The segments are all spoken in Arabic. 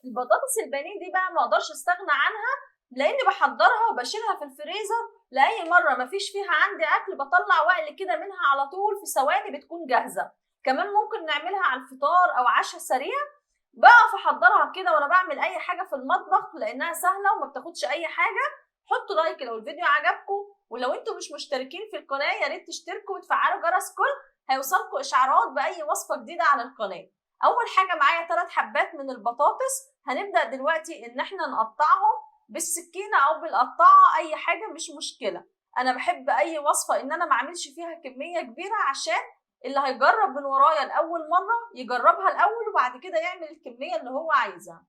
البطاطس البانيه دي بقى ما اقدرش استغنى عنها، لاني بحضرها وبشيلها في الفريزر لاي مره ما فيش فيها عندي اكل، بطلع واقلي كده منها على طول في ثواني بتكون جاهزه. كمان ممكن نعملها على الفطار او عشاء سريع، بقف احضرها كده وانا بعمل اي حاجه في المطبخ لانها سهله وما بتاخدش اي حاجه. حطوا لايك لو الفيديو عجبكم، ولو انتم مش مشتركين في القناه يا ريت تشتركوا وتفعلوا جرس كل، هيوصلكم اشعارات باي وصفه جديده على القناه. اول حاجه معايا 3 حبات من البطاطس، هنبدا دلوقتي ان احنا نقطعهم بالسكينه او بالقطاعه، اي حاجه مش مشكله. انا بحب اي وصفه ان انا ما اعملش فيها كميه كبيره، عشان اللي هيجرب من ورايا لاول مره يجربها الاول وبعد كده يعمل الكميه اللي هو عايزها.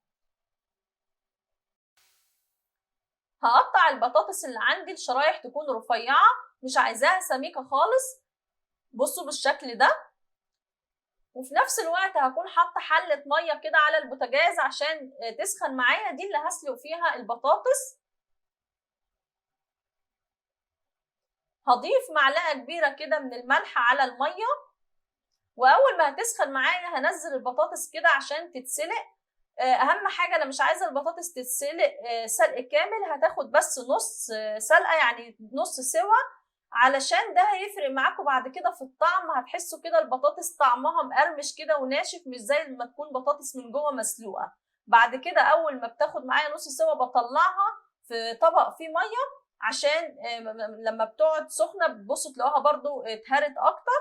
هقطع البطاطس اللي عندي لشرايح تكون رفيعه، مش عايزاها سميكه خالص. بصوا بالشكل ده. وفي نفس الوقت هكون حاطه حله ميه كده على البوتاجاز عشان تسخن معايا، دي اللي هسلق فيها البطاطس. هضيف معلقه كبيره كده من الملح على الميه، واول ما هتسخن معايا هنزل البطاطس كده عشان تتسلق. اهم حاجه انا مش عايزه البطاطس تتسلق سلق كامل، هتاخد بس نص سلقه، يعني نص سوا، علشان ده هيفرق معاكم بعد كده في الطعم. هتحسوا كده البطاطس طعمها مقرمش كده وناشف، مش زي لما تكون بطاطس من جوه مسلوقه. بعد كده اول ما بتاخد معايا نص سوا بطلعها في طبق فيه ميه، عشان لما بتقعد سخنه بتبصوا تلاقوها برضو اتهرت اكتر،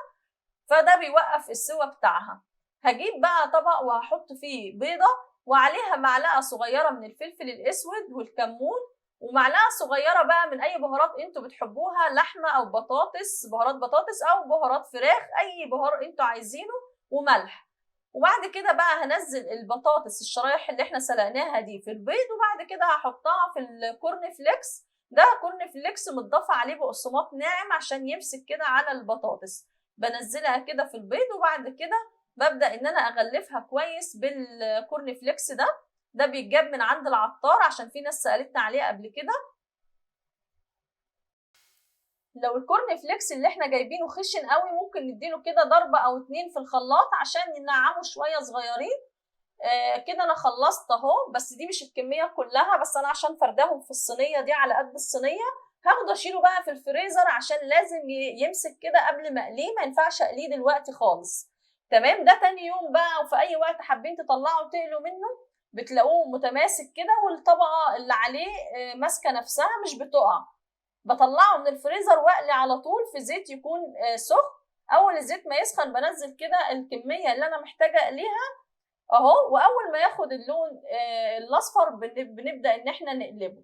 فده بيوقف السوا بتاعها. هجيب بقى طبق وهحط فيه بيضه، وعليها معلقه صغيره من الفلفل الاسود والكمون، ومعلقه صغيره بقى من اي بهارات انتوا بتحبوها، لحمه او بطاطس، بهارات بطاطس او بهارات فراخ، اي بهار انتوا عايزينه، وملح. وبعد كده بقى هنزل البطاطس الشرايح اللي احنا سلقناها دي في البيض، وبعد كده هحطها في الكورن فليكس. ده كورن فليكس متضاف عليه بقسماط ناعم عشان يمسك كده على البطاطس. بنزلها كده في البيض، وبعد كده ببدأ ان انا اغلفها كويس بالكورن فليكس. ده بيتجاب من عند العطار، عشان في ناس سألتنا عليه قبل كده. لو الكورن فليكس اللي احنا جايبينه خشن قوي، ممكن نديله كده ضربة او 2 في الخلاط عشان ننعمه شوية صغيرين. كده انا خلصت اهو، بس دي مش الكمية كلها، بس انا عشان فرداهم في الصينية دي على قد الصينية، هاخده اشيله بقى في الفريزر عشان لازم يمسك كده قبل ما اقليه، ما ينفعش اقليه دلوقتي خالص. تمام. ده تاني يوم بقى، وفي اي وقت حابين تطلعوا تقلوا منه بتلاقوه متماسك كده، والطبقة اللي عليه ماسكة نفسها مش بتقع. بطلعه من الفريزر واقلي على طول في زيت يكون سخن. اول الزيت ما يسخن بنزل كده الكمية اللي انا محتاجة اقليها اهو، واول ما ياخد اللون الاصفر بنبدأ ان احنا نقلبه.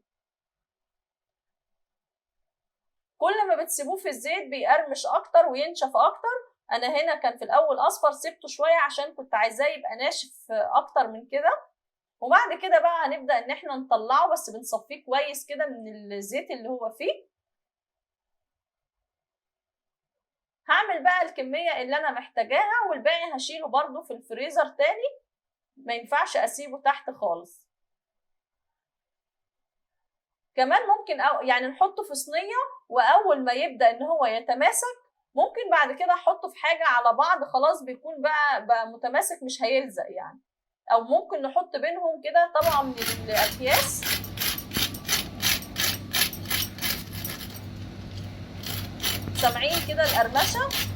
كل ما بتسيبوه في الزيت بيقرمش اكتر وينشف اكتر. انا هنا كان في الاول اصفر، سبته شويه عشان كنت عايزاه يبقى ناشف اكتر من كده. وبعد كده بقى هنبدا ان احنا نطلعه، بس بنصفيه كويس كده من الزيت اللي هو فيه. هعمل بقى الكميه اللي انا محتاجاها، والباقي هشيله برده في الفريزر تاني، ما ينفعش اسيبه تحت خالص. كمان ممكن يعني نحطه في صينيه، واول ما يبدا ان هو يتماسك ممكن بعد كده احطه في حاجه على بعض، خلاص بيكون بقى متماسك مش هيلزق يعني. او ممكن نحط بينهم كده طبقه من الاكياس. سامعين كده القرمشه؟